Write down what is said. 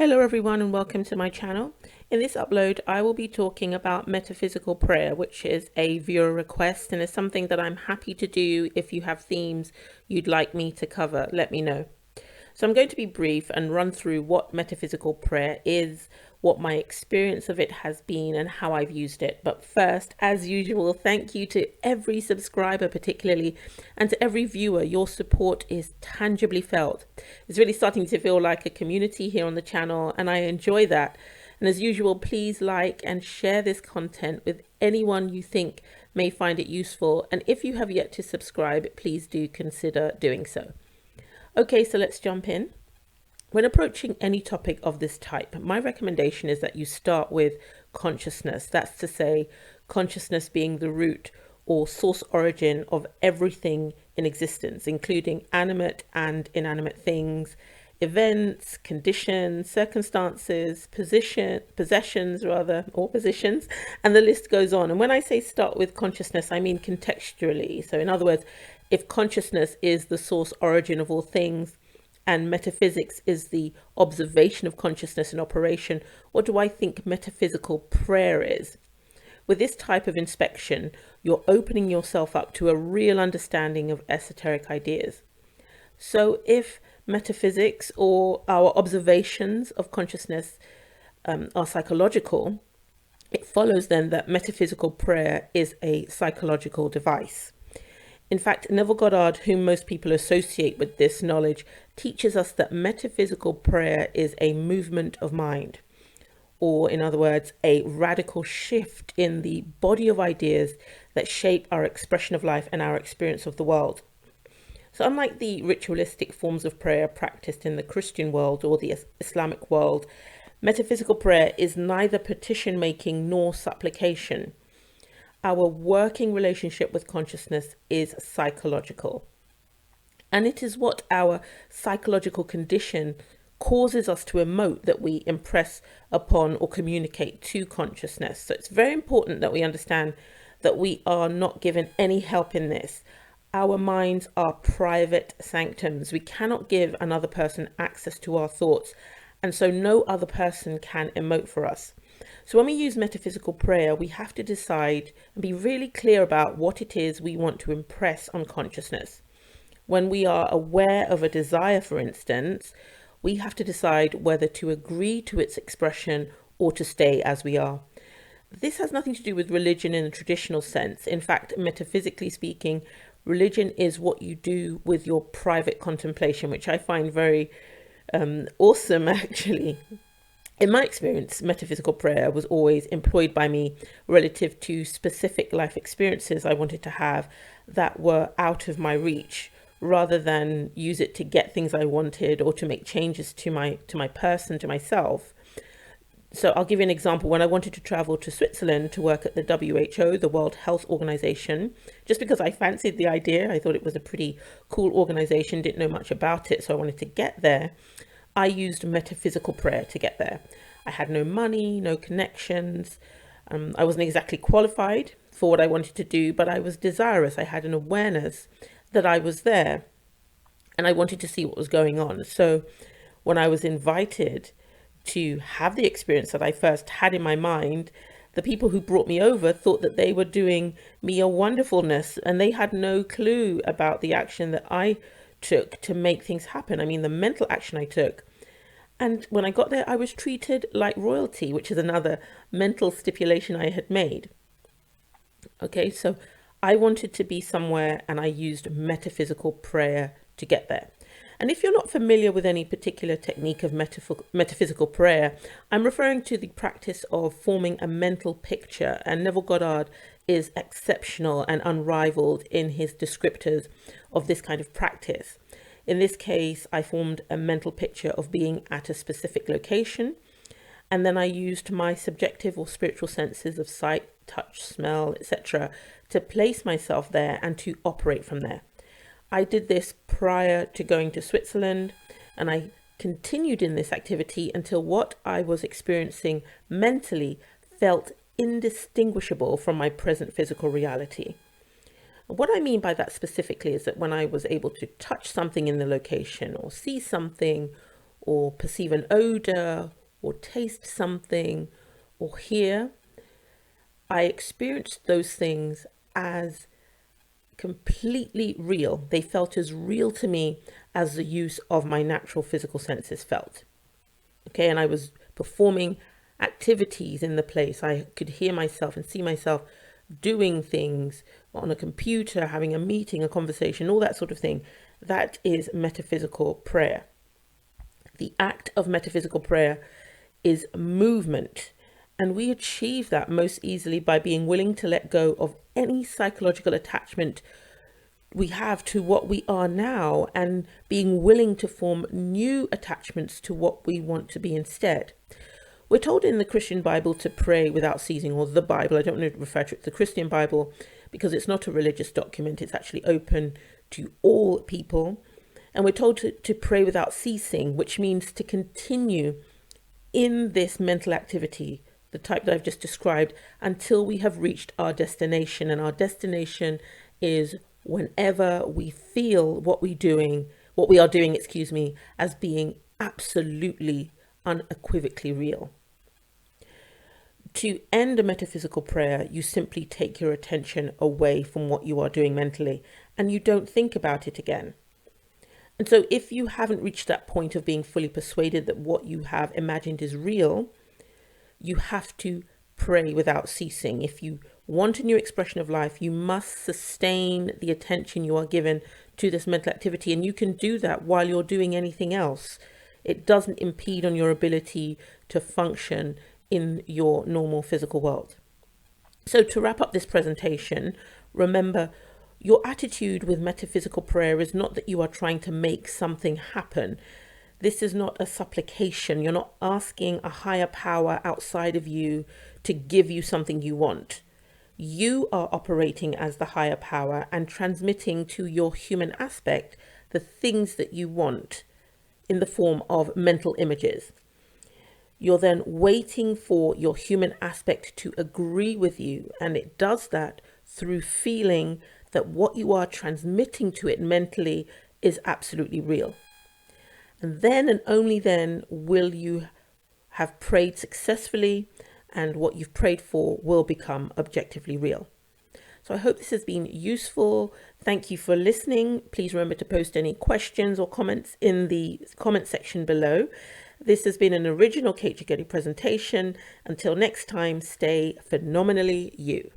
Hello everyone and welcome to my channel. In this upload I will be talking about metaphysical prayer, which is a viewer request and is something that I'm happy to do. If you have themes you'd like me to cover, let me know. So I'm going to be brief and run through what metaphysical prayer is, what my experience of it has been and how I've used it. But first, as usual, thank you to every subscriber particularly and to every viewer. Your support is tangibly felt. It's really starting to feel like a community here on the channel and I enjoy that. And as usual, please like and share this content with anyone you think may find it useful. And if you have yet to subscribe, please do consider doing so. Okay, so let's jump in. When approaching any topic of this type, my recommendation is that you start with consciousness. That's to say, consciousness being the root or source origin of everything in existence, including animate and inanimate things, events, conditions, circumstances, possessions, and the list goes on. And when I say start with consciousness, I mean contextually. So in other words, if consciousness is the source origin of all things and metaphysics is the observation of consciousness in operation, what do I think metaphysical prayer is? With this type of inspection, you're opening yourself up to a real understanding of esoteric ideas. So if metaphysics or our observations of consciousness are psychological, it follows then that metaphysical prayer is a psychological device. In fact, Neville Goddard, whom most people associate with this knowledge, teaches us that metaphysical prayer is a movement of mind, or in other words, a radical shift in the body of ideas that shape our expression of life and our experience of the world. So unlike the ritualistic forms of prayer practiced in the Christian world or the Islamic world, metaphysical prayer is neither petition making nor supplication. Our working relationship with consciousness is psychological. And it is what our psychological condition causes us to emote that we impress upon or communicate to consciousness. So it's very important that we understand that we are not given any help in this. Our minds are private sanctums. We cannot give another person access to our thoughts, and so no other person can emote for us. So when we use metaphysical prayer, we have to decide and be really clear about what it is we want to impress on consciousness. When we are aware of a desire, for instance, we have to decide whether to agree to its expression or to stay as we are. This has nothing to do with religion in the traditional sense. In fact, metaphysically speaking, religion is what you do with your private contemplation, which I find very awesome, actually. In my experience, metaphysical prayer was always employed by me relative to specific life experiences I wanted to have that were out of my reach, rather than use it to get things I wanted or to make changes to my person, to myself. So I'll give you an example. When I wanted to travel to Switzerland to work at the WHO, the World Health Organization, just because I fancied the idea, I thought it was a pretty cool organization, didn't know much about it, so I wanted to get there. I used metaphysical prayer to get there. I had no money, no connections. I wasn't exactly qualified for what I wanted to do, but I was desirous. I had an awareness that I was there and I wanted to see what was going on. So when I was invited to have the experience that I first had in my mind, the people who brought me over thought that they were doing me a wonderfulness, and they had no clue about the action that I took to make things happen. I mean, the mental action I took. And when I got there, I was treated like royalty, which is another mental stipulation I had made. Okay, so I wanted to be somewhere and I used metaphysical prayer to get there. And if you're not familiar with any particular technique of metaphysical prayer, I'm referring to the practice of forming a mental picture. And Neville Goddard is exceptional and unrivaled in his descriptors of this kind of practice. In this case, I formed a mental picture of being at a specific location, and then I used my subjective or spiritual senses of sight, touch, smell, etc. to place myself there and to operate from there. I did this prior to going to Switzerland, and I continued in this activity until what I was experiencing mentally felt indistinguishable from my present physical reality. What I mean by that specifically is that when I was able to touch something in the location or see something or perceive an odor or taste something or hear, I experienced those things as completely real. They felt as real to me as the use of my natural physical senses felt. Okay, and I was performing activities in the place. I could hear myself and see myself doing things on a computer, having a meeting, a conversation, all that sort of thing. That is metaphysical prayer. The act of metaphysical prayer is movement, and we achieve that most easily by being willing to let go of any psychological attachment we have to what we are now and being willing to form new attachments to what we want to be instead. We're told in the Christian Bible to pray without ceasing, or the Bible. I don't want to refer to it as the Christian Bible because it's not a religious document. It's actually open to all people. And we're told to pray without ceasing, which means to continue in this mental activity, the type that I've just described, until we have reached our destination. And our destination is whenever we feel what we are doing, as being absolutely unequivocally real. To end a metaphysical prayer, you simply take your attention away from what you are doing mentally and you don't think about it again. And so if you haven't reached that point of being fully persuaded that what you have imagined is real, you have to pray without ceasing. If you want a new expression of life, you must sustain the attention you are given to this mental activity. And you can do that while you're doing anything else. It doesn't impede on your ability to function in your normal physical world. So to wrap up this presentation, remember, your attitude with metaphysical prayer is not that you are trying to make something happen. This is not a supplication. You're not asking a higher power outside of you to give you something you want. You are operating as the higher power and transmitting to your human aspect the things that you want in the form of mental images. You're then waiting for your human aspect to agree with you, and it does that through feeling that what you are transmitting to it mentally is absolutely real. And then and only then will you have prayed successfully, and what you've prayed for will become objectively real. So I hope this has been useful. Thank you for listening. Please remember to post any questions or comments in the comment section below. This has been an original Kate Getty presentation. Until next time, stay phenomenally you.